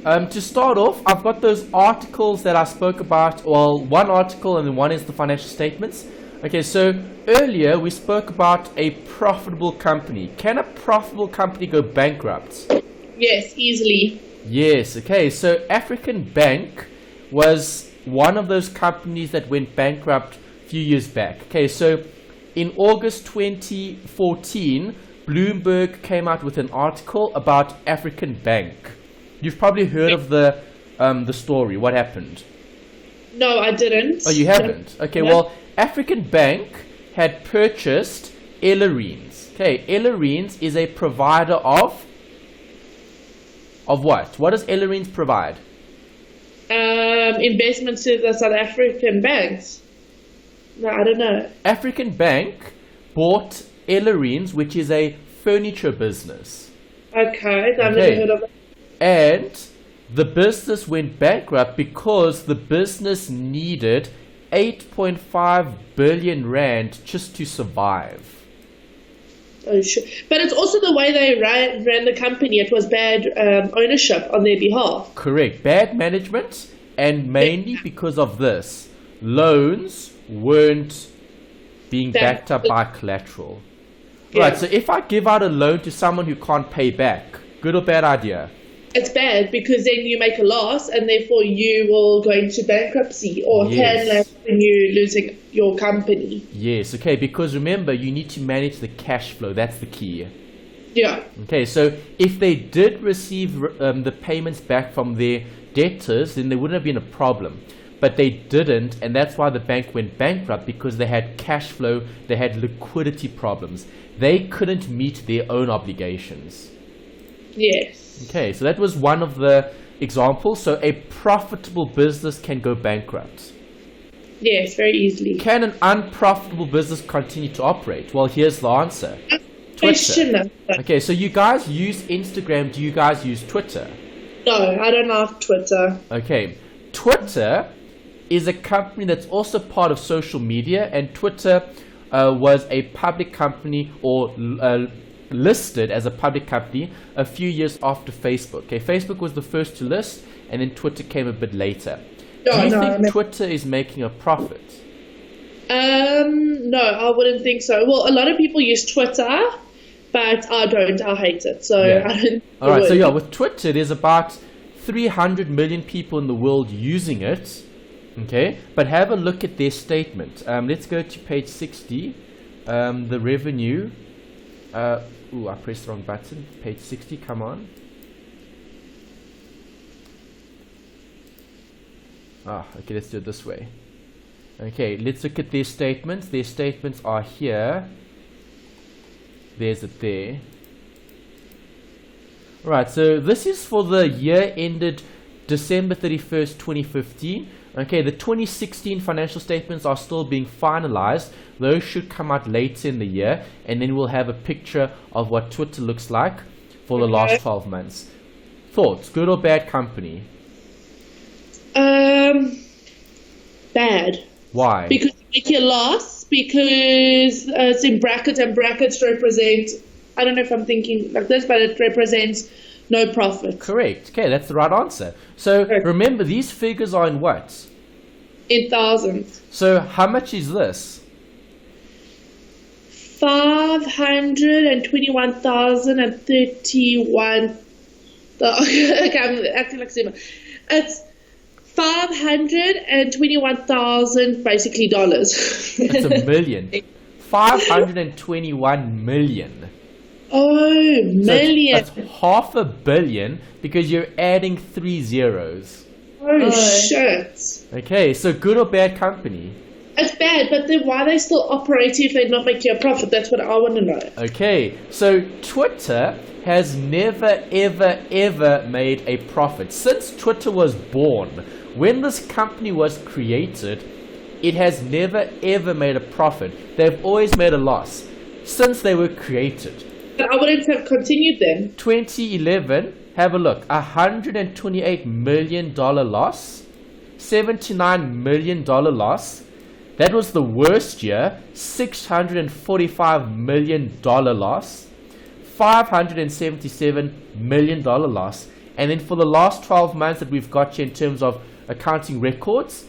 To start off, I've got those articles that I spoke about. Well, one article and then one is the financial statements. Okay, so earlier we spoke about a profitable company. Can a profitable company go bankrupt? Yes, easily. Yes, okay, so African Bank was one of those companies that went bankrupt a few years back. Okay, so in August 2014, Bloomberg came out with an article about African Bank. You've probably heard of the story. What happened? No, I didn't. Oh, you haven't? Okay, well, African Bank had purchased Ellerines. Okay, Ellerines is a provider of what? What does Ellerines provide? Investments to the South African banks. No, I don't know. African Bank bought Ellerines, which is a furniture business. Okay, I've never heard of it. And the business went bankrupt because the business needed 8.5 billion rand just to survive. Oh, sure. But it's also the way they ran the company. It was bad ownership on their behalf. Correct. Bad management, and mainly because of this. Loans weren't being backed up by collateral. Yeah. Right, so if I give out a loan to someone who can't pay back, good or bad idea? It's bad because then you make a loss and therefore you will go into bankruptcy or can land when you losing your company. Yes, okay, because remember, you need to manage the cash flow. That's the key. Yeah. Okay, so if they did receive the payments back from their debtors, then there wouldn't have been a problem. But they didn't, and that's why the bank went bankrupt, because they had cash flow, they had liquidity problems. They couldn't meet their own obligations. Yes. Okay, so that was one of the examples. So a profitable business can go bankrupt. Yes, very easily. Can an unprofitable business continue to operate? Well, here's the answer. Twitter. Okay, so you guys use Instagram. Do you guys use Twitter? No, I don't have Twitter. Okay, Twitter is a company that's also part of social media, and Twitter was a public company, or listed as a public company a few years after Facebook. Okay, Facebook was the first to list, and then Twitter came a bit later. Do you think Twitter is making a profit? No, I wouldn't think so. Well, a lot of people use Twitter, but I don't. I hate it. So I don't. All right. So yeah, with Twitter, there's about 300 million people in the world using it. Okay, but have a look at their statement. Let's go to page 60. The revenue. I pressed the wrong button. Page 60, come on. Okay, let's do it this way. Okay, let's look at their statements. Their statements are here. There's it there. Alright, so this is for the year ended December 31st, 2015. Okay, the 2016 financial statements are still being finalized. Those should come out later in the year, and then we'll have a picture of what Twitter looks like for the last 12 months. Thoughts, good or bad company? Bad. Why? Because you make a loss, because it's in brackets, and brackets represent, I don't know if I'm thinking like this, but it represents no profit. Correct. Okay, that's the right answer. So remember, these figures are in what? In thousands. So how much is this? 521,031. Okay, I'm acting like Zuma. It's 521,000 basically dollars. That's a million. 521 million. Oh, million. So that's half a billion, because you're adding 3 zeros. Oh, shit. Okay, so good or bad company? It's bad, but then why are they still operating if they're not making a profit? That's what I want to know. Okay, so Twitter has never, ever, ever made a profit. Since Twitter was born, when this company was created, it has never, ever made a profit. They've always made a loss since they were created. But I wouldn't have continued then. 2011, have a look, $128 million loss, $79 million loss. That was the worst year. $645 million loss, $577 million loss, And then for the last 12 months that we've got here in terms of accounting records,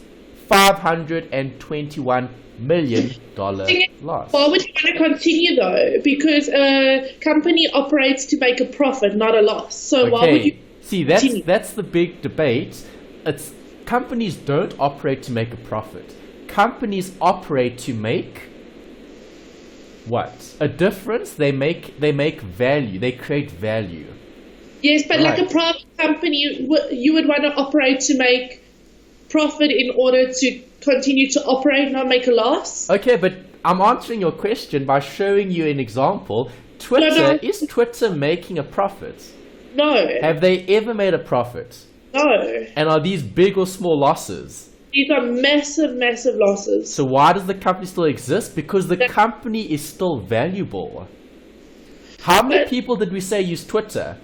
$521 million loss. Why would you want to continue though? Because a company operates to make a profit, not a loss. So why would you see, continue? that's the big debate. It's companies don't operate to make a profit. Companies operate to make what? A difference. They make value. They create value. Yes, but Right. like a private company, you would want to operate to make profit in order to continue to operate, not make a loss. Okay, but I'm answering your question by showing you an example. Twitter, is Twitter making a profit? No. Have they ever made a profit? No. And are these big or small losses? These are massive, massive losses. So why does the company still exist? Because the company is still valuable. How many people did we say use Twitter?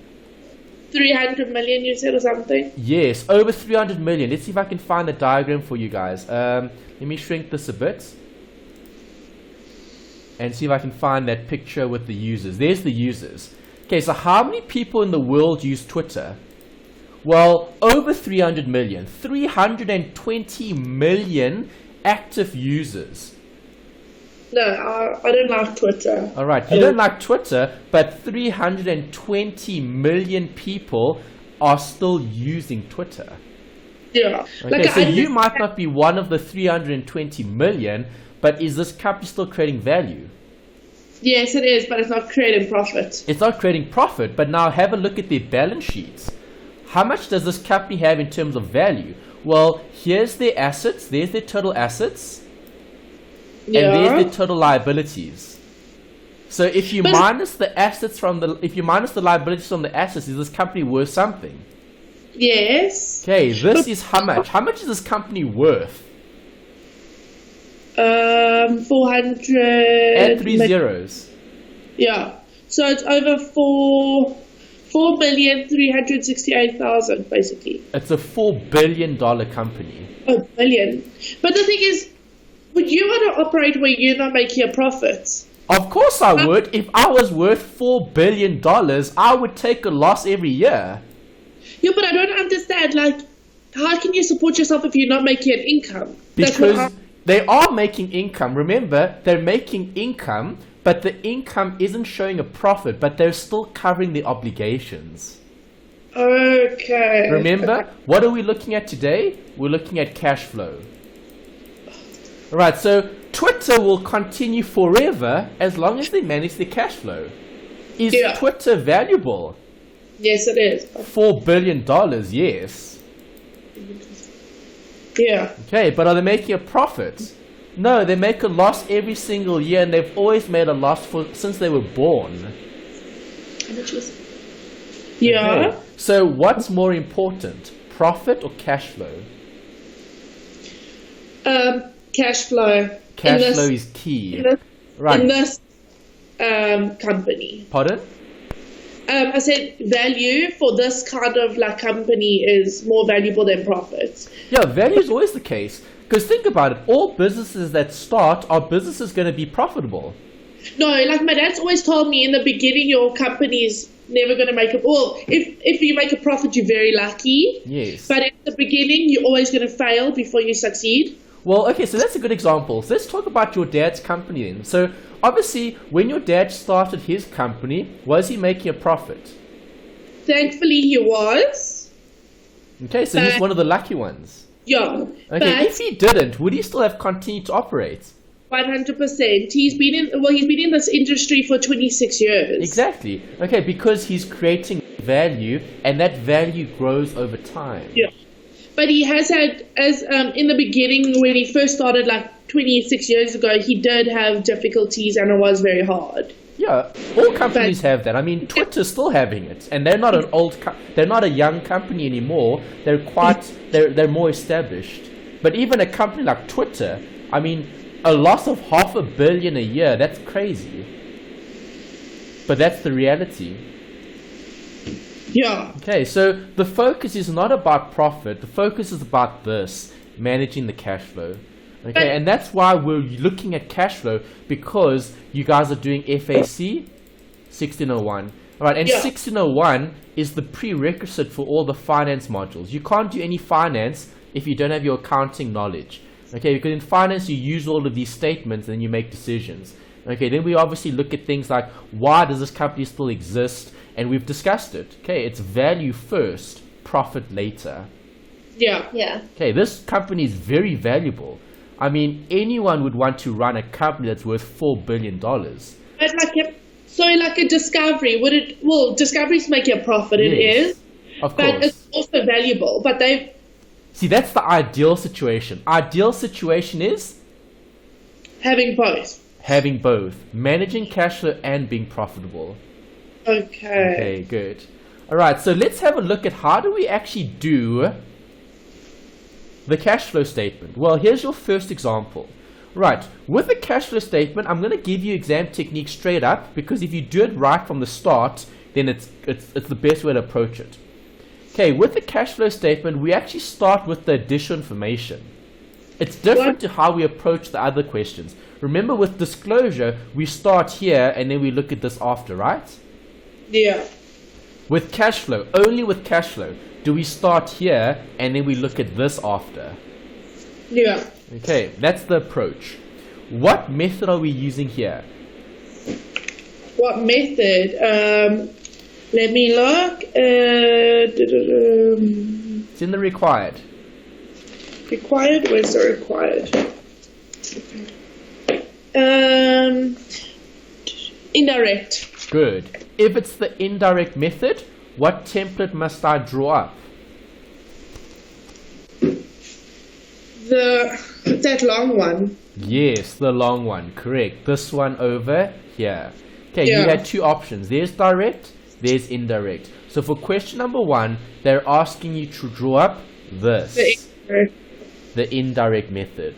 300 million, you said, or something? Yes, over 300 million. Let's see if I can find the diagram for you guys. Let me shrink this a bit. And see if I can find that picture with the users. There's the users. Okay, so how many people in the world use Twitter? Well, over 300 million. 320 million active users. No, I don't like Twitter. All right, you don't like Twitter, but 320 million people are still using Twitter. Yeah. Okay, so you might not be one of the 320 million, but is this company still creating value? Yes, it is, but it's not creating profit. It's not creating profit, but now have a look at their balance sheets. How much does this company have in terms of value? Well, here's their assets, there's their total assets. Yeah. And there's the total liabilities. So if you minus the assets from if you minus the liabilities from the assets, is this company worth something? Yes. Okay, this is how much. How much is this company worth? 400. Add 3 zeros. Yeah. So it's over 4,368,000 basically. It's a $4 billion company. Oh, billion. But the thing is, would you want to operate where you're not making a profit? Of course I would. If I was worth $4 billion, I would take a loss every year. Yeah, but I don't understand. Like, how can you support yourself if you're not making an income? Because they are making income. Remember, they're making income, but the income isn't showing a profit, but they're still covering the obligations. Okay. Remember, what are we looking at today? We're looking at cash flow. Alright, so Twitter will continue forever as long as they manage their cash flow. Is Twitter valuable? Yes, it is. $4 billion, yes. Yeah. Okay, but are they making a profit? No, they make a loss every single year, and they've always made a loss since they were born. Yeah. Okay. So what's more important, profit or cash flow? Cash flow. Cash flow is key. In this company. Pardon? I said value for this kind of like company is more valuable than profits. Yeah, value is always the case. Because think about it, all businesses that start are businesses going to be profitable. No, like my dad's always told me in the beginning, your company is never going to make a. Well, if you make a profit, you're very lucky. Yes. But in the beginning, you're always going to fail before you succeed. Well, okay, so that's a good example. So let's talk about your dad's company then. So obviously, when your dad started his company, was he making a profit? Thankfully, he was. Okay, so he's one of the lucky ones. Yeah. Okay, if he didn't, would he still have continued to operate? 100%. He's been in this industry for 26 years. Exactly. Okay, because he's creating value, and that value grows over time. Yeah. But he has had, in the beginning, when he first started, like 26 years ago, he did have difficulties, and it was very hard. Yeah, all companies have that. I mean, Twitter's still having it, and they're not an they're not a young company anymore. They're more established. But even a company like Twitter, I mean, a loss of $500 million a year, that's crazy. But that's the reality. Yeah. Okay, so the focus is not about profit. The focus is about this, managing the cash flow. Okay, and that's why we're looking at cash flow, because you guys are doing FAC1601. All right, and Yeah. 1601 is the prerequisite for all the finance modules. You can't do any finance if you don't have your accounting knowledge. Okay, because in finance you use all of these statements and then you make decisions. Okay, then we obviously look at things like, why does this company still exist? And we've discussed it. Okay, it's value first, profit later. Yeah. Yeah. Okay, this company is very valuable. I mean, anyone would want to run a company that's worth $4 billion. But like a discovery, discoveries make a profit, it Yes, is. of But course. it's also valuable. But they See, that's the ideal situation. Ideal situation is having both. having both. Managing cash flow and being profitable. Okay. Okay, good. All right, so let's have a look at how do we actually do the cash flow statement. Well, here's your first example. Right, with the cash flow statement, I'm going to give you exam technique straight up, because if you do it right from the start, then it's the best way to approach it. Okay, with the cash flow statement, we actually start with the additional information. It's different to how we approach the other questions. Remember, with disclosure, we start here and then we look at this after, right? Yeah. With cash flow, only with cash flow, do we start here and then we look at this after. Yeah. Okay, that's the approach. What method are we using here? What method? Let me look. It's in the required. Required? Where's the required? Indirect. Good. If it's the indirect method, what template must I draw up? That long one. Yes, the long one. Correct. This one over here. Okay, Yeah. you had two options. There's direct, there's indirect. So for question number 1, they're asking you to draw up this. The indirect method.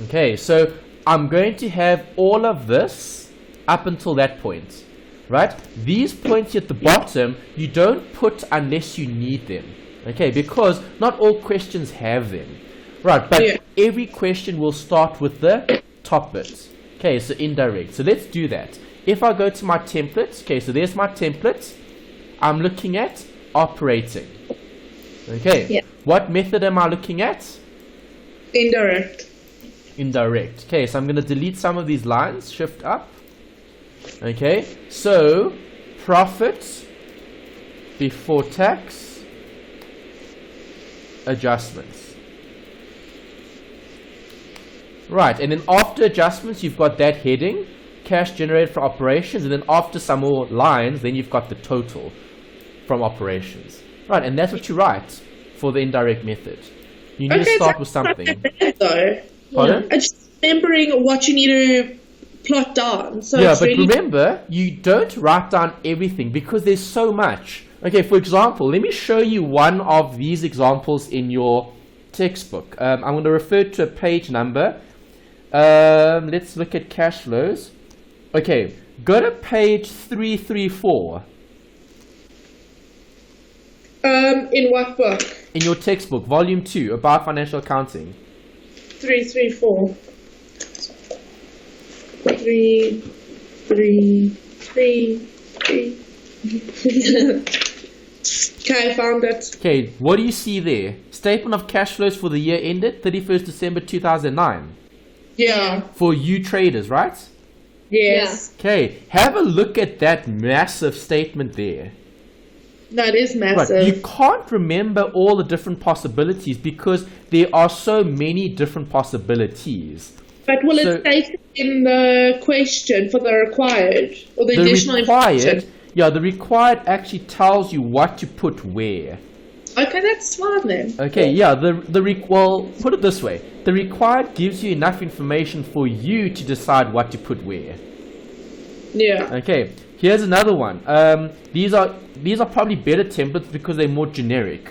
Okay, so I'm going to have all of this up until that point, right? These points at the bottom, you don't put unless you need them, okay? Because not all questions have them, right? But Yeah. every question will start with the top bit. Okay, so indirect. So let's do that. If I go to my template, okay, so there's my template. I'm looking at operating. Okay, Yeah. what method am I looking at? Indirect. Indirect. Okay, so I'm going to delete some of these lines, shift up. Okay, so profit before tax adjustments. Right, and then after adjustments, you've got that heading, cash generated from operations, and then after some more lines, then you've got the total from operations. Right, and that's what you write for the indirect method. You need to start with something. Though. Pardon? I'm just remembering what you need to plot down. So Yeah, it's but really remember, you don't write down everything because there's so much. Okay, for example, let me show you one of these examples in your textbook. I'm going to refer to a page number. Let's look at cash flows. Okay, go to page 334 in what book? in your textbook, volume 2, about financial accounting. 334. 3, 3, 3, 3. Okay, I found it. Okay, what do you see there? Statement of cash flows for the year ended 31st December 2009. Yeah. For you traders, right? Yes. Okay, have a look at that massive statement there. That is Right, massive. you can't remember all the different possibilities because there are so many different possibilities. But will So- it state in the question for the required or the additional The required, information? yeah, the required actually tells you what to put where. Okay, that's fine then. Okay, yeah, well, put it this way. The required gives you enough information for you to decide what to put where. Yeah. Okay, here's another one. These are probably better templates because they're more generic.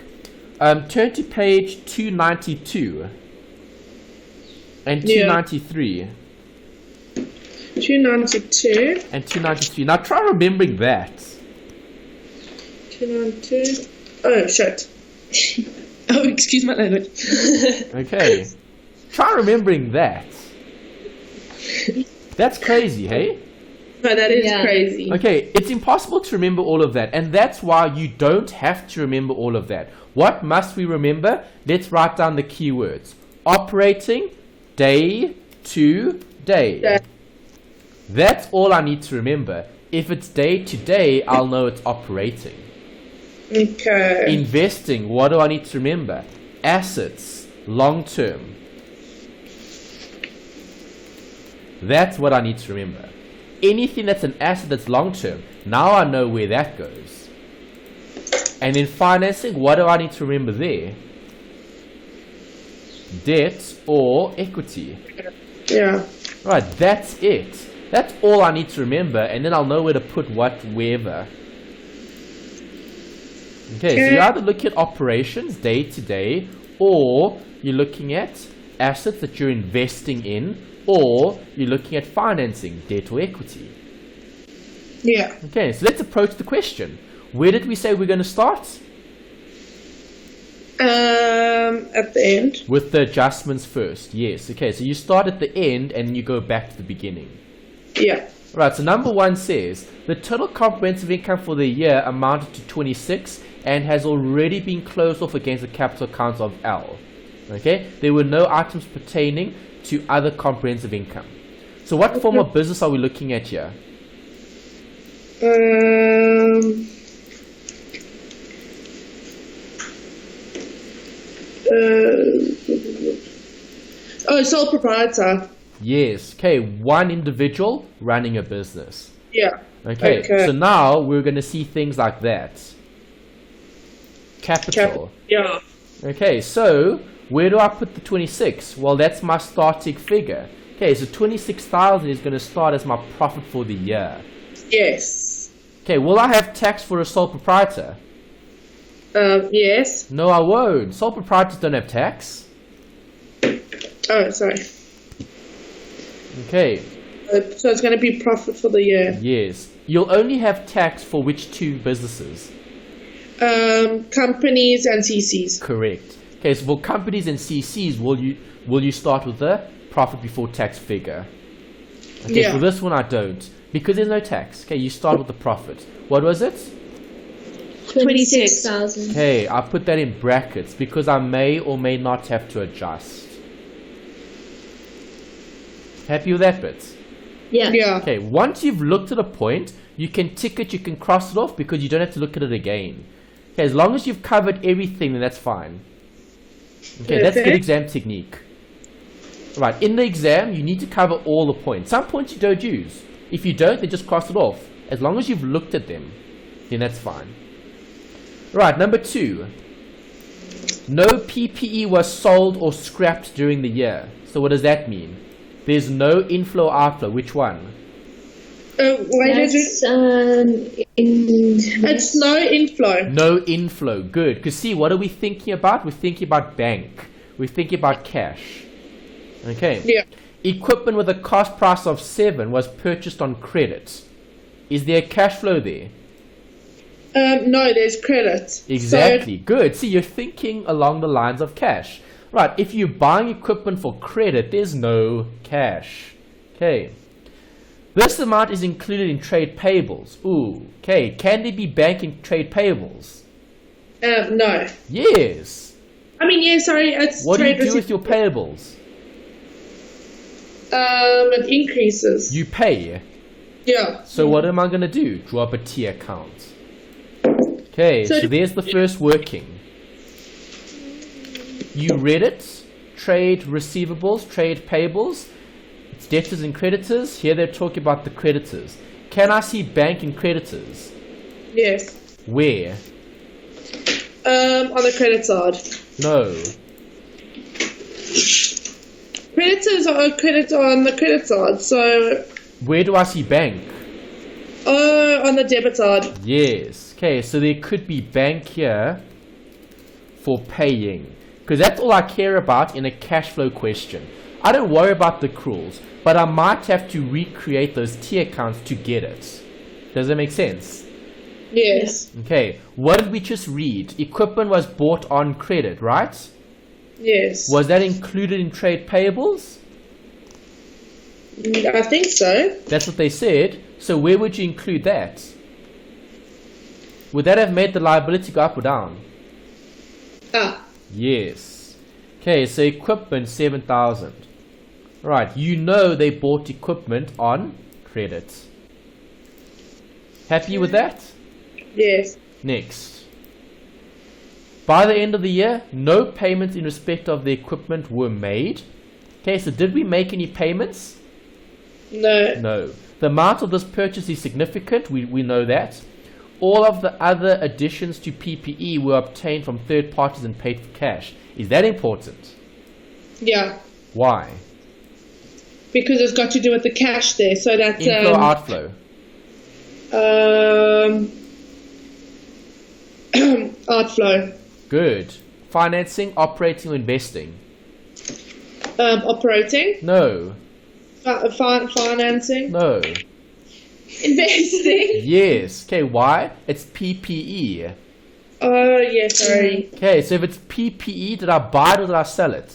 Turn to page 292 and 293 292. and 293. Now try remembering that. 292. Oh, shit. Oh, excuse my language. Okay, try remembering that. That's crazy, hey? No, that is Yeah. crazy. Okay, it's impossible to remember all of that, and that's why you don't have to remember all of that. What must we remember? Let's write down the keywords. Operating, day to day. Yeah. That's all I need to remember. If it's day to day, I'll know it's operating. Okay. Investing, what do I need to remember? Assets, long term. That's what I need to remember. Anything that's an asset that's long term, now I know where that goes. And in financing, what do I need to remember there? Debt or equity. Yeah. Right, that's it. That's all I need to remember, and then I'll know where to put what wherever. Okay, so you're either looking at operations day to day, or you're looking at assets that you're investing in, or you're looking at financing, debt or equity. Yeah. Okay, so let's approach the question. Where did we say we're going to start? At the end. With the adjustments first, yes. Okay, so you start at the end and you go back to the beginning. Yeah. Right, so number one says, the total comprehensive income for the year amounted to 26 and has already been closed off against the capital accounts of L. Okay, there were no items pertaining to other comprehensive income. So what form of business are we looking at here? Sole proprietor. Yes, okay, one individual running a business. Yeah. Okay, so now we're going to see things like that. Capital. Yeah. Okay, so where do I put the 26? Well, that's my starting figure. Okay, so 26,000 is going to start as my profit for the year. Yes. Okay, will I have tax for a sole proprietor? Yes. No, I won't. Sole proprietors don't have tax. Oh, sorry. Okay, So it's going to be profit for the year. yes. You'll only have tax for which two businesses? Companies and CCs. Correct. Okay, so for companies and CCs, will you start with the profit before tax figure? Okay, Yeah. for this one I don't, because there's no tax. Okay, you start with the profit. What was it? 26,000. Okay, I put that in brackets because I may or may not have to adjust. Happy with that bit? Yeah. Yeah. Okay, once you've looked at a point, you can tick it, you can cross it off because you don't have to look at it again. Okay, as long as you've covered everything, then that's fine. Okay, that's good exam technique. Right, in the exam, you need to cover all the points. Some points you don't use. If you don't, then just cross it off. As long as you've looked at them, then that's fine. Right, number 2. No PPE was sold or scrapped during the year. So what does that mean? There's no inflow outflow. Which one? Why does it? It's no inflow. No inflow. Good. Because see, what are we thinking about? We're thinking about bank. We're thinking about cash. Okay. Yeah. Equipment with a cost price of 7 was purchased on credit. Is there cash flow there? No, there's credit. Exactly. Good. See, you're thinking along the lines of cash. Right. If you're buying equipment for credit, there's no cash. Okay. This amount is included in trade payables. Ooh. Okay. Can there be bank in trade payables? No. Yes. I mean, yeah, sorry. It's What do you trade do with your payables? It increases. You pay. Yeah. So what am I going to do? Draw up a T account. Okay, so there's the first working. You read it. Trade receivables, trade payables. It's debtors and creditors. Here they're talking about the creditors. Can I see bank and creditors? Yes. Where? On the credit side. No. Creditors are credit on the credit side, so Where do I see bank? on the debit side. Yes. Okay, so there could be bank here for paying. Because that's all I care about in a cash flow question. I don't worry about the accruals, but I might have to recreate those T accounts to get it. Does that make sense? Yes. Okay, what did we just read? Equipment was bought on credit, right? Yes. Was that included in trade payables? I think so. That's what they said. So where would you include that? Would that have made the liability go up or down? Up. Yes. Okay, so equipment 7,000. Right, you know they bought equipment on credit. Happy with that? Yes. Next. By the end of the year, no payments in respect of the equipment were made. Okay, so did we make any payments? No. No. The amount of this purchase is significant, we know that. All of the other additions to PPE were obtained from third parties and paid for cash. Is that important? Yeah. Why? Because it's got to do with the cash there. So that's Inflow, outflow. Outflow. Good. Financing, operating, or investing? Operating. No. Financing. No. Investing. Yes. Okay, why? It's PPE. Oh, yeah, sorry. Okay, so if it's PPE, did I buy it or did I sell it?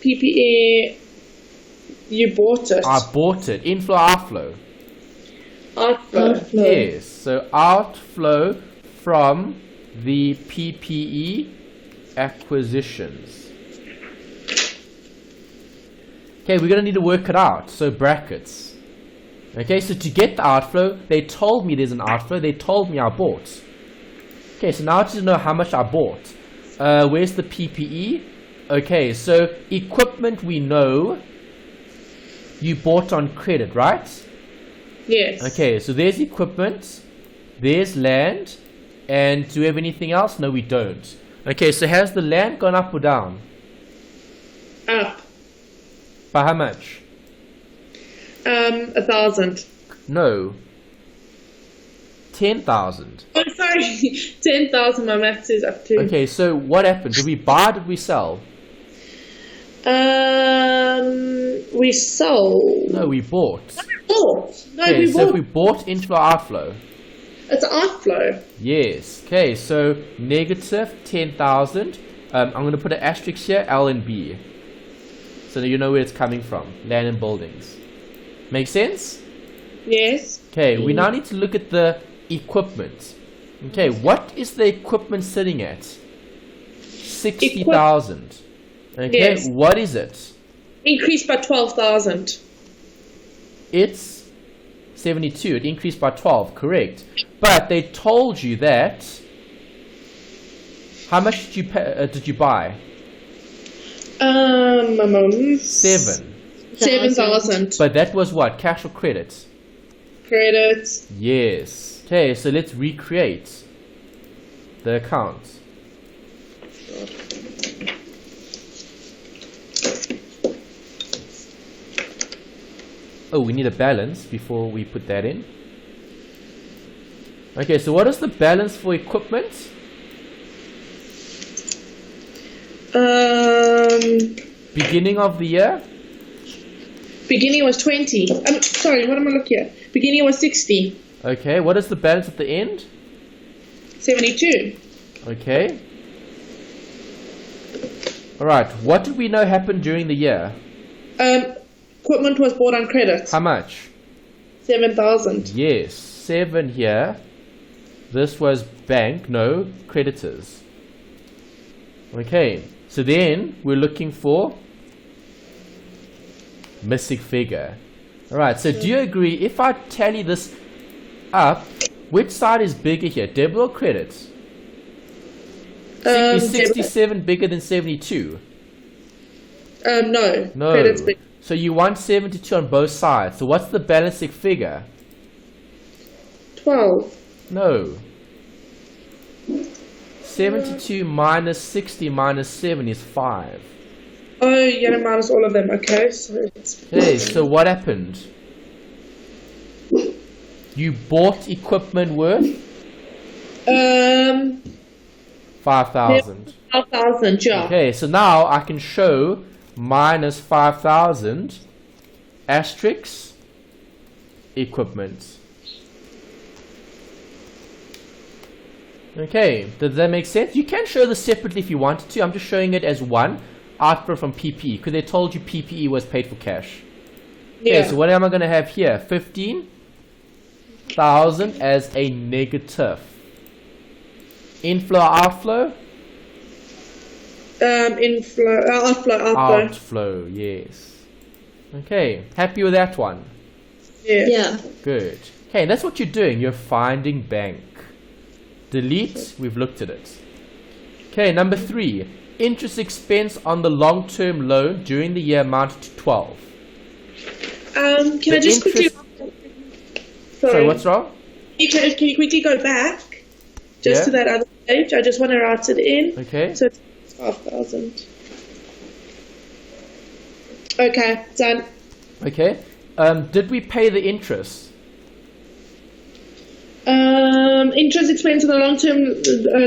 PPE, you bought it. I bought it. Inflow, outflow. Outflow. Yes, so outflow from the PPE acquisitions. Okay, we're going to need to work it out. So brackets. Okay, so to get the outflow, they told me there's an outflow. They told me I bought. Okay, so now I just know how much I bought. Where's the PPE? Okay, so equipment we know you bought on credit, right? Yes. Okay, so there's equipment, there's land, and do we have anything else? No, we don't. Okay, so has the land gone up or down? Up. By how much? 1,000. No. 10,000. Oh, sorry. 10,000. My maths is up to. Okay, so what happened? Did we buy? Did we sell? We sold. No, we bought. Bought. No, Okay, we so bought. if we bought inflow outflow. It's an outflow. Yes. Okay, so negative 10,000. I'm going to put an asterisk here, L and B. So that you know where it's coming from. Land and buildings. Make sense? Yes. Okay, we now need to look at the equipment. Okay, what is the equipment sitting at? 60,000. Okay, Yes. what is it? Increased by 12,000. It's 72. It increased by 12, correct. But they told you that. How much did you pay, did you buy? 7. 7,000. But that was what? Cash or credit? Credits. Yes. Okay, so let's recreate the account. Oh, we need a balance before we put that in. Okay, so what is the balance for equipment? Beginning of the year? Beginning was 20. Sorry, what am I looking at? Beginning was 60. Okay, what is the balance at the end? 72. Okay. Alright, what did we know happened during the year? Equipment was bought on credit. How much? 7,000. Yes, 7 here. This was bank, no, creditors. Okay, so then we're looking for missing figure. Alright, so do you agree if I tally this up, which side is bigger here, debit or credit? Is 67 bigger than 72? No. No. Credit's big. So you want 72 on both sides. So what's the balancing figure? 12. No. 72 minus 60 minus 7 is 5. Oh, you're gonna minus all of them. Okay, so it's Okay, so what happened? You bought equipment worth 5,000. 12,000. Yeah. Okay, so now I can show minus 5,000 asterisk equipment. Okay, does that make sense? You can show this separately if you wanted to. I'm just showing it as one outflow from PPE because they told you PPE was paid for cash. Yeah. Okay, so what am I going to have here? 15,000 as a negative. Inflow, outflow? Outflow. Outflow, yes. Okay, happy with that one? Yeah. Good. Okay, that's what you're doing. You're finding bank. Delete, we've looked at it. Okay, number 3. Interest expense on the long-term loan during the year amounted to 12. Can I just quickly... Sorry, what's wrong? Can you quickly go back to that other page? I just want to write it in. Okay. So it's 12,000. Okay, done. Okay. Did we pay the interest? Interest expense on the long-term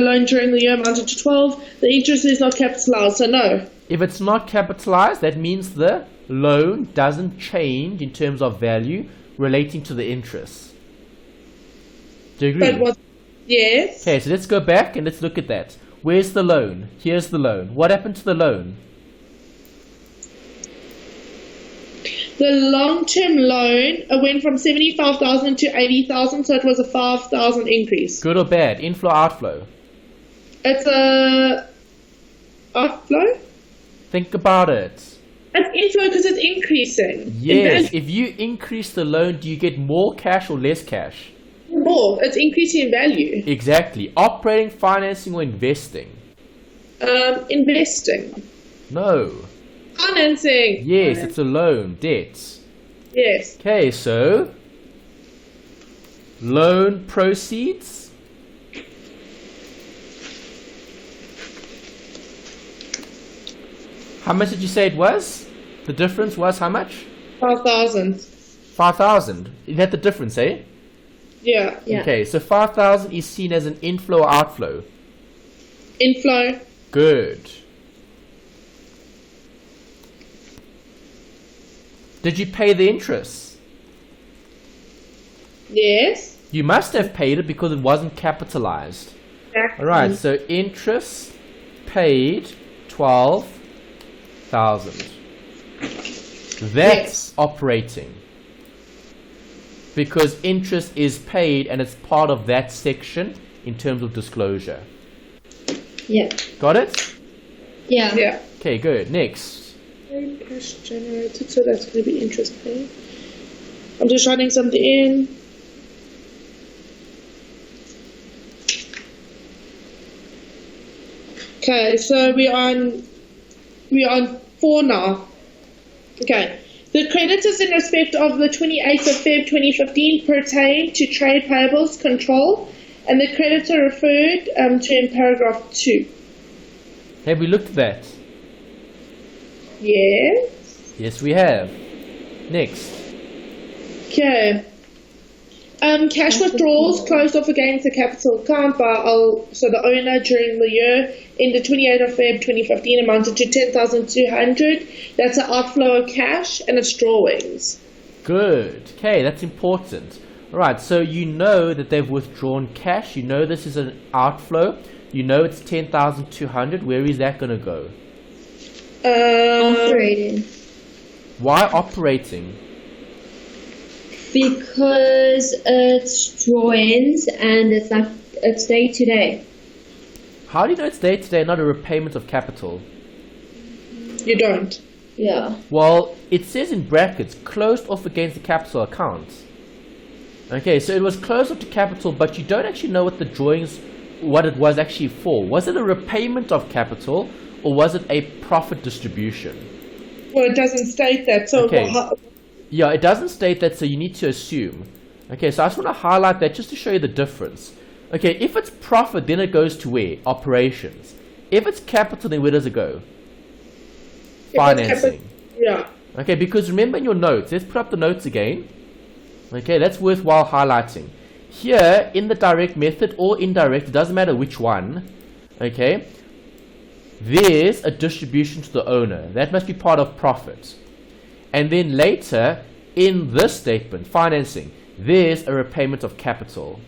loan during the year amounted to 12. The interest is not capitalized, so no. If it's not capitalized, that means the loan doesn't change in terms of value relating to the interest. Do you agree? But what? Yes. Okay, so let's go back and let's look at that. Where's the loan? Here's the loan. What happened to the loan? The long-term loan went from 75,000 to 80,000, so it was a 5,000 increase. Good or bad? Inflow, outflow? It's a outflow. Think about it. It's inflow because it's increasing. Yes, if you increase the loan, do you get more cash or less cash? More. It's increasing in value. Exactly. Operating, financing, or investing? Investing. No. Financing. Yes, it's a loan, debt. Yes. Okay, so loan proceeds. How much did you say it was? The difference was how much? 5,000. 5,000. Is that the difference, eh? Yeah. Okay, so 5,000 is seen as an inflow or outflow? Inflow. Good. Did you pay the interest? Yes. You must have paid it because it wasn't capitalized. Exactly. Alright, so interest paid 12,000. That's operating. Because interest is paid and it's part of that section in terms of disclosure. Yeah. Got it? Yeah. Yeah. Okay, good. Next. Cash generated, so that's going to be interest paid. I'm just writing something in. Okay, so we're on 4 now. Okay. The creditors in respect of the 28th of Feb 2015 pertain to trade payables control, and the creditor referred to in paragraph 2. Have we looked at that? Yes. Yes, we have. Next. Okay. Cash withdrawals closed off against the capital account by so the owner during the year in the 28th of Feb 2015 amounted to 10,200. That's an outflow of cash and it's drawings. Good. Okay, that's important. Alright, so you know that they've withdrawn cash. You know this is an outflow. You know it's 10,200. Where is that going to go? Operating. Why operating? Because it's drawings and it's day to day. How do you know it's day to day, not a repayment of capital? You don't. Yeah. Well, it says in brackets, closed off against the capital account. Okay, so it was closed off to capital, but you don't actually know what the drawings, what it was actually for. Was it a repayment of capital, or was it a profit distribution? Well, it doesn't state that. So Okay. Yeah, it doesn't state that, so you need to assume. Okay, so I just want to highlight that just to show you the difference. Okay, if it's profit, then it goes to where? Operations. If it's capital, then where does it go? Financing. Yeah. Okay, because remember in your notes, let's put up the notes again. Okay, that's worthwhile highlighting. Here, in the direct method or indirect, it doesn't matter which one. Okay, there's a distribution to the owner. That must be part of profit. And then later, in this statement, financing, there's a repayment of capital.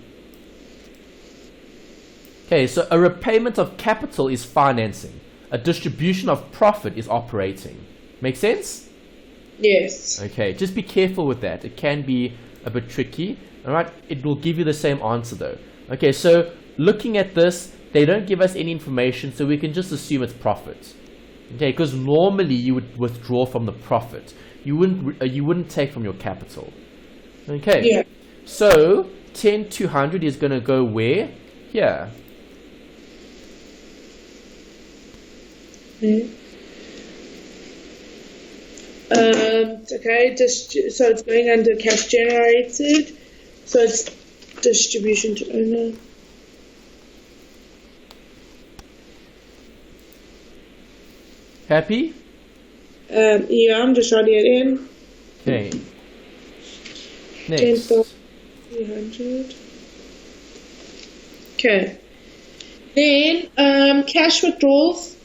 Okay, so a repayment of capital is financing. A distribution of profit is operating. Make sense? Yes. Okay, just be careful with that. It can be a bit tricky. All right, it will give you the same answer though. Okay, so looking at this, they don't give us any information, so we can just assume it's profit. Okay, because normally you would withdraw from the profit. You wouldn't take from your capital. Okay. Yeah. So 10,200 is going to go where? Here. Okay, so it's going under cash generated. So it's distribution to owner. Happy? Yeah, I'm just writing it in. Okay. Next. 10,300. Okay. Then cash withdrawals.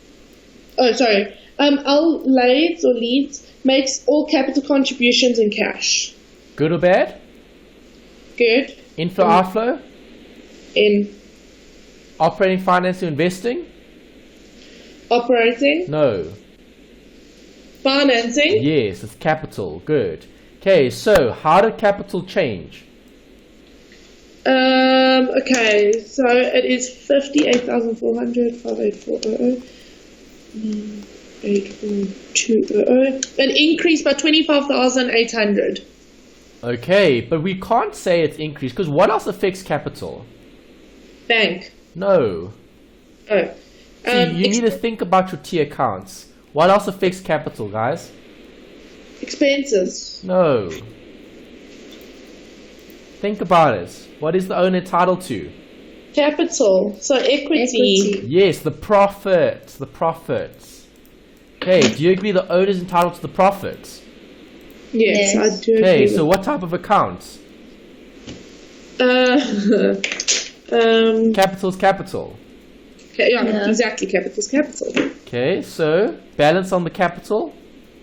Oh, sorry. Leads makes all capital contributions in cash. Good or bad? Good. Inflow, outflow? In Operating, financing, investing? operating. No. Financing. Yes, it's capital. Good. Okay, so how did capital change? Okay, so it is 58,400, 58400, 84200. An increase by 25,800. Okay, but we can't say it's increased because what else affects capital? Bank. No. Oh. See, you need to think about your T accounts. What else affects capital, guys? Expenses. No. Think about it. What is the owner entitled to? Capital. So equity. Yes, the profit. The profits. Okay, do you agree the owner is entitled to the profits? Yes, Yes. I do. Okay, agree so with- what type of accounts? Capital's capital. Okay, yeah, Yeah. exactly. Capital's capital. Okay, so balance on the capital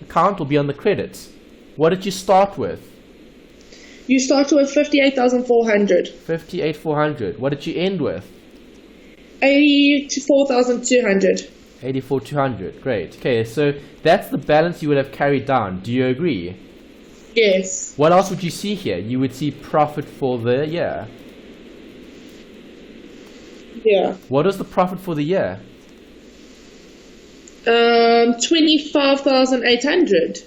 account will be on the credits. What did you start with? You started with 58,400. 58,400. What did you end with? 84,200. 84,200. Great. Okay, so that's the balance you would have carried down. Do you agree? Yes. What else would you see here? You would see profit for the year. Yeah. What was the profit for the year? 25,800.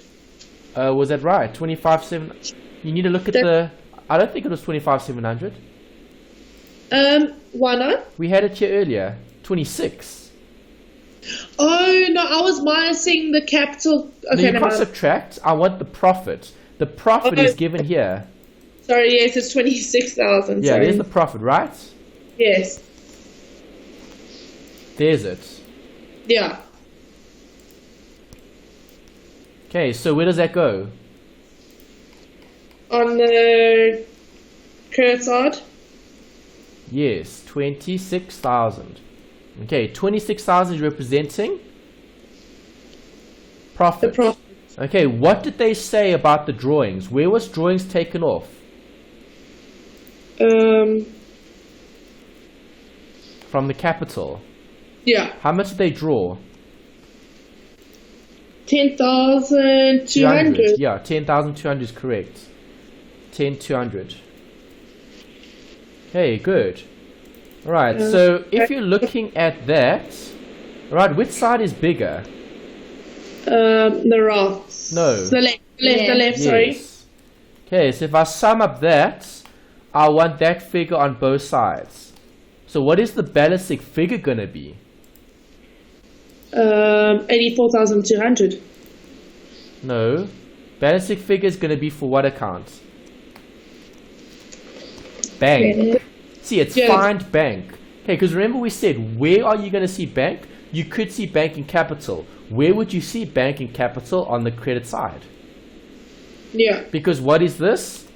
Was that right? 25,700. You need to look at the. I don't think it was 25,700. Why not? We had it here earlier. 26. Oh no, I was minusing the capital. No, Okay, you never can't mind. subtract. I want the profit. The profit Okay. is given here. Sorry, yes, it's 26,000. Yeah, sorry. there's the profit, right? Yes. There's it. Yeah. Okay, so where does that go? On the credit side. Yes, 26,000. Okay, 26,000 is representing profit. The profit. Okay, what did they say about the drawings? Where was drawings taken off? From the capital. Yeah. How much did they draw? 10,200. Yeah, 10,200 is correct. 10,200. Okay, good. Alright, so if you're looking at that, alright, which side is bigger? The right. No. The left. The left. Sorry. Yes. Okay, so if I sum up that, I want that figure on both sides. So what is the balancing figure going to be? 84,200. No. Balancing figure is going to be for what account? Bank. Credit. See, it's Yeah. find bank. Okay, because remember we said, where are you going to see bank? You could see bank in capital. Where would you see bank in capital? On the credit side. Yeah. Because what is this?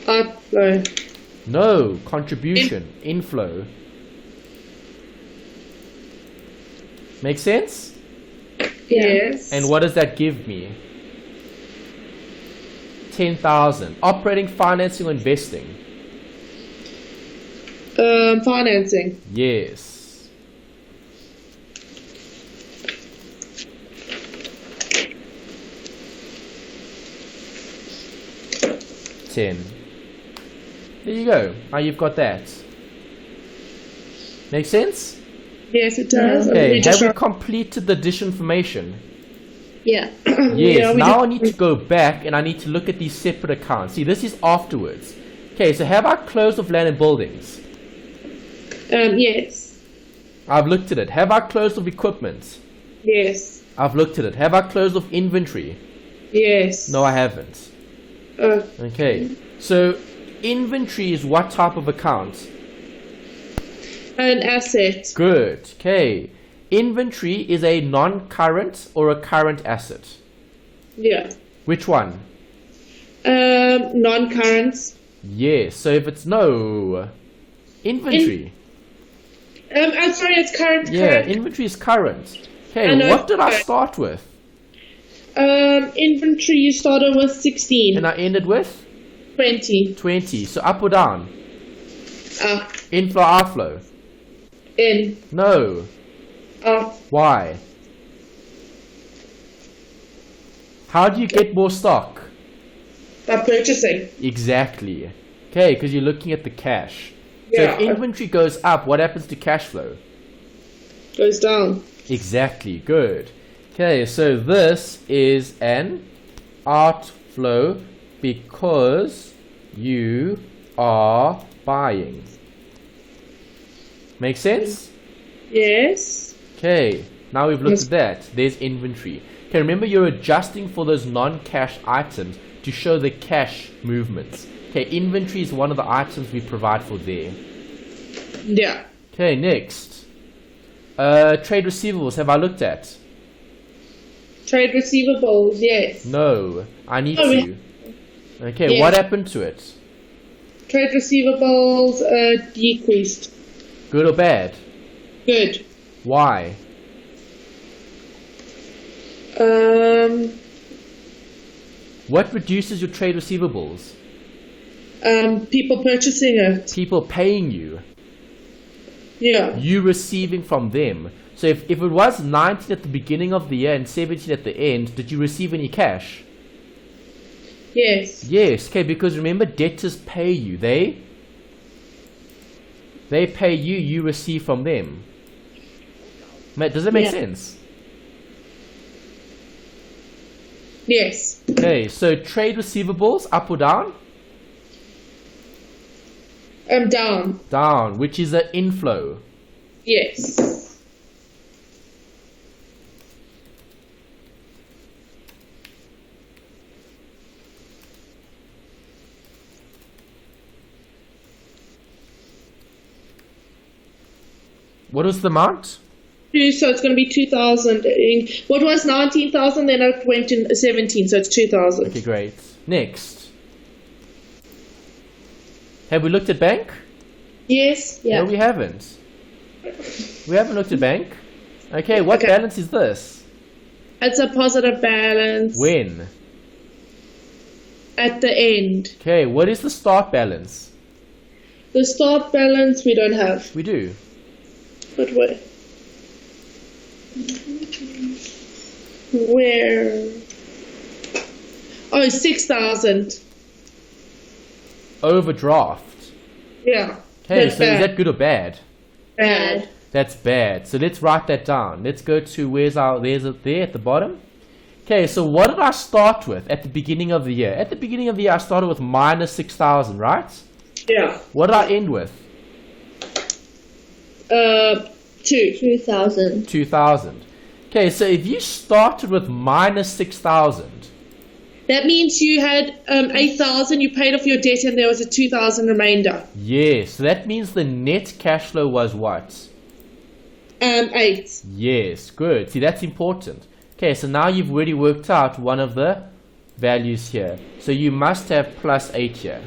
Outflow. No, contribution, inflow. Make sense? Yes. And what does that give me? 10,000. Operating, financing, or investing? Financing. Yes. 10. There you go. Now you've got that. Make sense? Yes, it does. Okay, We just have we completed the dish information? Yeah. Yes, Yeah, we now I did. need to go back and I need to look at these separate accounts. See, this is afterwards. Okay, so have I closed of land and buildings? Yes. I've looked at it. Have I closed of equipment? Yes. I've looked at it. Have I closed of inventory? Yes. No, I haven't. Okay, so inventory is what type of account? An asset. Good. Okay, inventory is a non-current or a current asset. Yeah. Which one? Non-current. Yes, so if it's no, inventory. I'm sorry, it's current. Yeah, Current. inventory is current. I Okay, know. what did I start with? Inventory you started with 16. And I ended with 20. 20. So up or down? Up. Inflow, outflow? In. No. Up. Why? How do you get more stock? By purchasing. Exactly. Okay, because you're looking at the cash. So Yeah. if inventory goes up, what happens to cash flow? Goes down. Exactly. Good. Okay, so this is an outflow because you are buying. Make sense? Yes. Okay, now we've looked Yes. at that. There's inventory. Okay, remember you're adjusting for those non-cash items to show the cash movements. Okay, inventory is one of the items we provide for there. Yeah. Okay, next. Trade receivables, have I looked at? Trade receivables. Yes. No, I need Oh, to. Okay, Yeah. what happened to it? Trade receivables decreased. Good or bad? Good. Why? What reduces your trade receivables? People purchasing it. People paying you. Yeah. You receiving from them. So if it was 19 at the beginning of the year and 17 at the end, did you receive any cash? Yes. Yes, okay, because remember debtors pay you. They pay you, you receive from them. Does that make Yeah. sense? Yes. Okay, so trade receivables, up or down? Down. Down, which is an inflow. Yes. What was the amount? So it's going to be 2,000. What was 19,000? Then it went to 17, so it's 2,000. Okay, great. Next. Have we looked at bank? Yes. Yeah. No, we haven't. We haven't looked at bank. Okay, what Okay. balance is this? It's a positive balance When? at the end. Okay, what is the start balance? The start balance we don't have. We do. But where? Where? Oh, 6,000. Overdraft. Yeah. Okay, That's so is bad. that good or bad? Bad. That's bad. So let's write that down. Let's go to there's it there at the bottom. Okay, so what did I start with at the beginning of the year? At the beginning of the year, I started with minus 6,000, right? Yeah. What did I end with? 2. 2,000. 2,000. Okay, so if you started with minus 6,000, That means you had 8,000, you paid off your debt, and there was a 2,000 remainder. yes, so that means the net cash flow was what? 8. Yes, good. See, that's important. Okay, so now you've already worked out one of the values here. So you must have plus 8 here.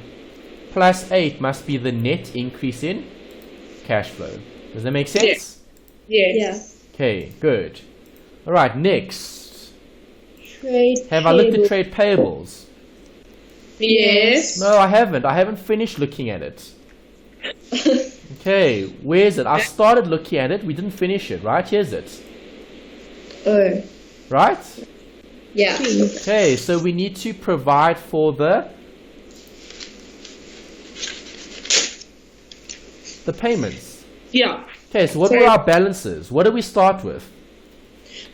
Plus 8 must be the net increase in cash flow. Does that make sense? Yes. Yeah. Okay, good. All right, next. Trade. Have I looked at payable. trade payables? Yes. No, I haven't. I haven't finished looking at it. Okay, where is it? I started looking at it. We didn't finish it, right? Here's it. Oh. Right? Yeah. Okay, so we need to provide for the The payments. Yeah. Okay, so what were our balances? What did we start with?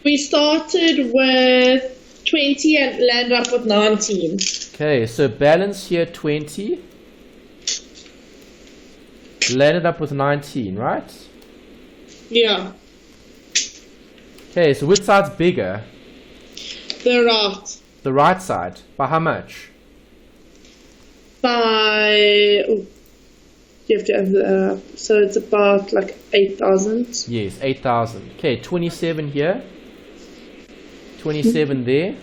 We started with 20 and landed up with 19. Okay, so balance here 20. Landed up with 19, right? Yeah. Okay, so which side's bigger? The right. The right side. By how much? By... Oh, you have to add that up. So it's about like 8,000. Yes, 8,000. Okay, 27 here. 27 there.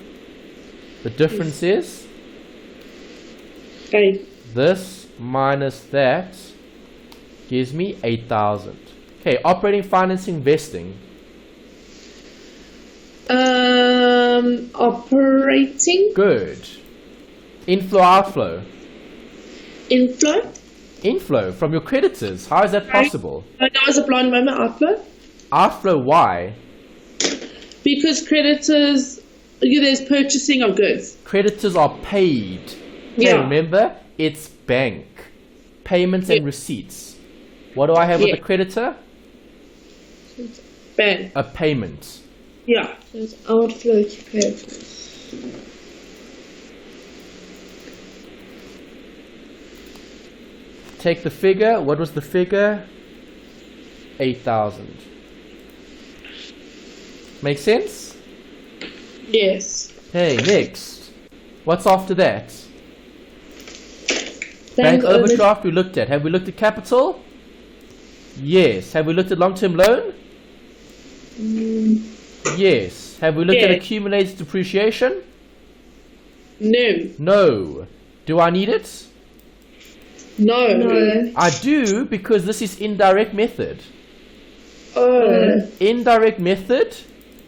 The difference is? 8. This minus that gives me 8,000. Okay, operating, financing, investing. Operating. Good. Inflow, outflow. Inflow. Inflow from your creditors. How is that possible? That was a blind moment. Outflow. Outflow, why? Because creditors, there's purchasing of goods. Creditors are paid. Okay, Yeah. remember, it's bank. Payments and receipts. What do I have with a creditor? Bank. A payment. Yeah. So it's outflow to creditors. Take the figure. What was the figure? 8,000. Make sense? Yes. Okay, next. What's after that? Bank overdraft we looked at. Have we looked at capital? Yes. Have we looked at long-term loan? Yes. Have we looked at Yes. accumulated depreciation? No. No. Do I need it? No. No. I do, because this is indirect method. Oh. Indirect method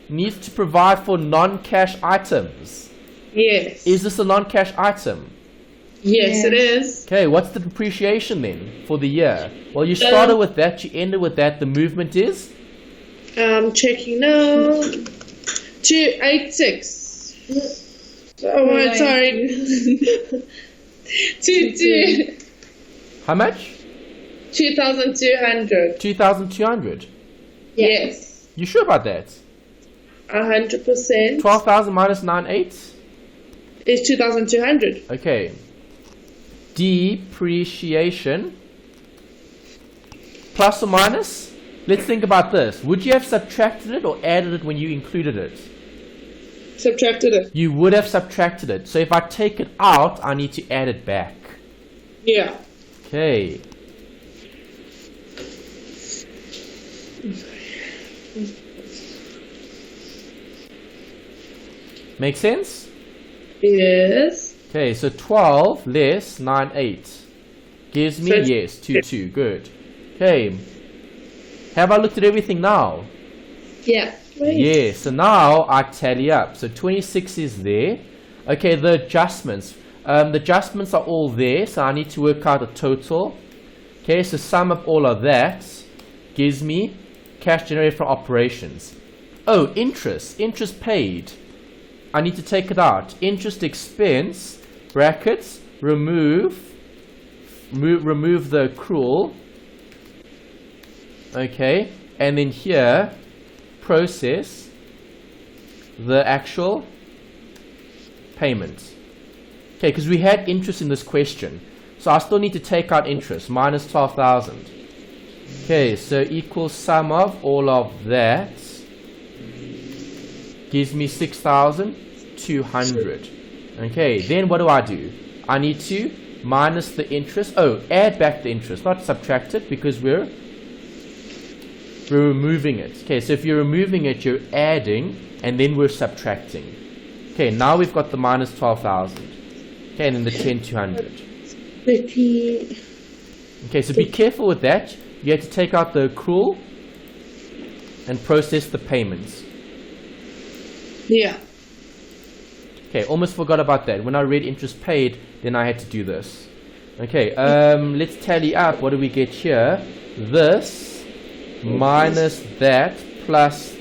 needs to provide for non-cash items. Yes. Is this a non-cash item? Yes, it is. Okay, what's the depreciation then for the year? Well, you started with that, you ended with that. The movement is? Checking now. 286. Oh, Right. sorry. 2. How much? 2,200. 2,200. Yes. You sure about that? 100%. 12,000 minus 9,800? Is 2,200. Okay. Depreciation. Plus or minus? Let's think about this. Would you have subtracted it or added it when you included it? Subtracted it. You would have subtracted it. So if I take it out, I need to add it back. Yeah. Okay. Make sense? Yes. Okay, so 12 less 9,800 gives me, So- yes, 2,200. Good. Okay. Have I looked at everything now? Yeah. Yes, so now I tally up. So 26 is there. Okay, the adjustments. The adjustments are all there, so I need to work out a total. Okay, so sum up all of that gives me cash generated from operations. Oh, interest. Interest paid. I need to take it out. Interest expense, brackets, remove the accrual. Okay, and then here, process the actual payment. Okay, because we had interest in this question. So I still need to take out interest, minus 12,000. Okay, so equals sum of all of that gives me 6,200. Okay, then what do? I need to minus the interest. Oh, add back the interest, not subtract it, because we're removing it. Okay, so if you're removing it, you're adding, and then we're subtracting. Okay, now we've got the minus 12,000. Okay, and then the 10,200. Okay, so be careful with that. You have to take out the accrual and process the payments. Yeah. Okay, almost forgot about that. When I read interest paid, then I had to do this. Okay, let's tally up. What do we get here? This minus that plus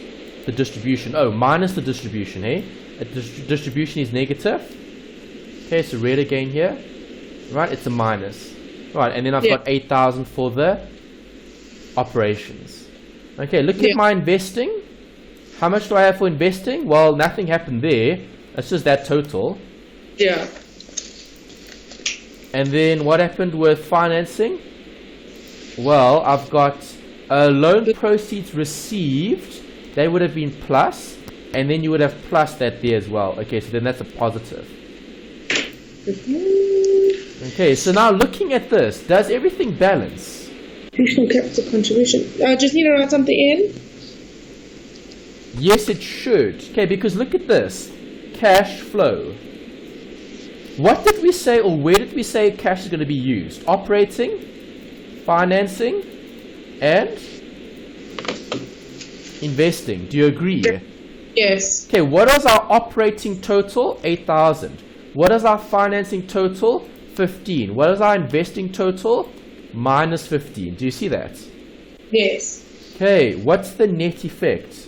the distribution. Oh, minus the distribution, hey? Distribution is negative. Okay, so read again here. Right, it's a minus. Right, and then I've got 8,000 for the operations. Okay, look at my investing. How much do I have for investing? Well, nothing happened there. It's just that total. Yeah. And then what happened with financing? Well, I've got loan proceeds received. They would have been plus, and then you would have plus that there as well. Okay, so then that's a positive. Okay, so now looking at this, does everything balance? Additional capital contribution. I just need to write something in. Yes, it should. Okay, because look at this. Cash flow. What did we say, or where did we say cash is going to be used? Operating, financing, and investing. Do you agree? Yes. Okay, what is our operating total? 8,000. What is our financing total? 15. What is our investing total? Minus 15. Do you see that? Yes. Okay, what's the net effect?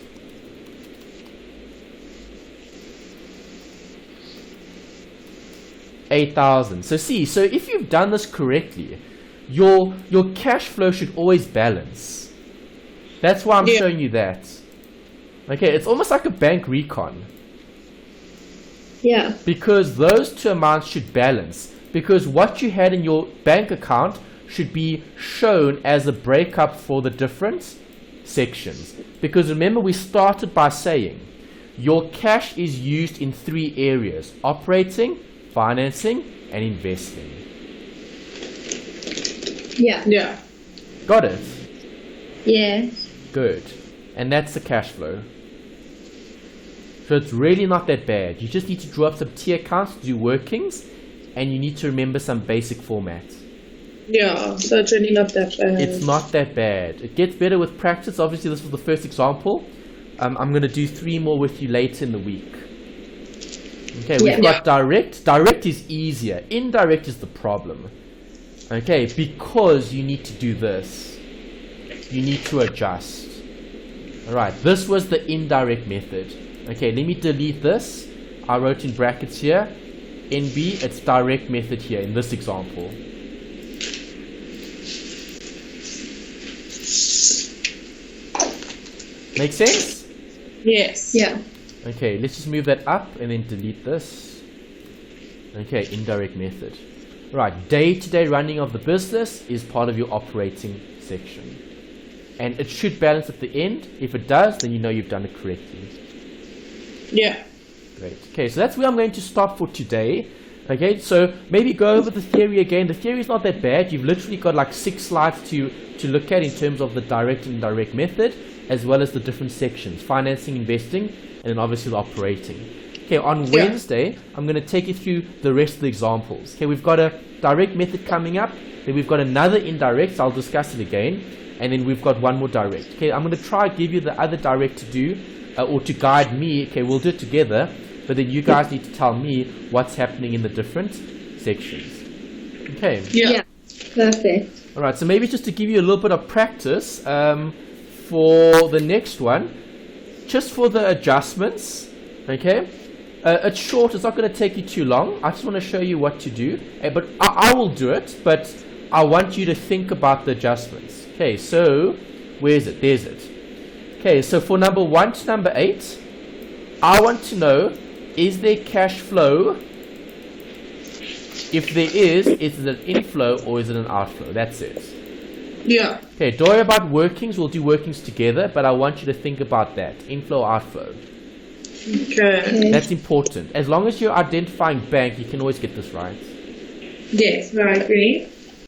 8,000. So see, so if you've done this correctly, your cash flow should always balance. That's why I'm showing you that. Okay, it's almost like a bank recon. Yeah. Because those two amounts should balance. Because what you had in your bank account should be shown as a breakup for the different sections. Because remember, we started by saying your cash is used in 3 areas: operating, financing, and investing. Yeah. Yeah. Got it? Yes. Good. And that's the cash flow. So it's really not that bad. You just need to draw up some T accounts, do workings, and you need to remember some basic formats. Yeah, so it's really not that bad. It's not that bad. It gets better with practice. Obviously, this was the first example. I'm going to do 3 more with you later in the week. Okay, we've got direct. Direct is easier. Indirect is the problem. Okay, because you need to do this. You need to adjust. Alright, this was the indirect method. Okay, let me delete this. I wrote in brackets here. NB, it's direct method here in this example. Make sense? Yes. Yeah. Okay, let's just move that up and then delete this. Okay, indirect method. Right, day-to-day running of the business is part of your operating section. And it should balance at the end. If it does, then you know you've done it correctly. Yeah. Great. Okay, so that's where I'm going to stop for today. Okay, so maybe go over the theory again. The theory is not that bad. You've literally got like 6 slides to look at in terms of the direct and indirect method, as well as the different sections: financing, investing, and then obviously the operating. Okay, on Wednesday, I'm going to take you through the rest of the examples. Okay, we've got a direct method coming up, then we've got another indirect, so I'll discuss it again, and then we've got one more direct. Okay, I'm going to try to give you the other direct to do, or to guide me. Okay, we'll do it together, but then you guys need to tell me what's happening in the different sections. Okay. Yeah. Perfect. Alright, so maybe just to give you a little bit of practice for the next one, just for the adjustments, okay? It's short, it's not going to take you too long. I just want to show you what to do, but I will do it, but I want you to think about the adjustments. Okay, so where is it? There's it. Okay, so for number 1 to number 8, I want to know, is there cash flow? If there is it an inflow or is it an outflow? That's it. Yeah. Okay, don't worry about workings. We'll do workings together, but I want you to think about that. Inflow, outflow. Okay. That's important. As long as you're identifying bank, you can always get this right. Yes, I agree.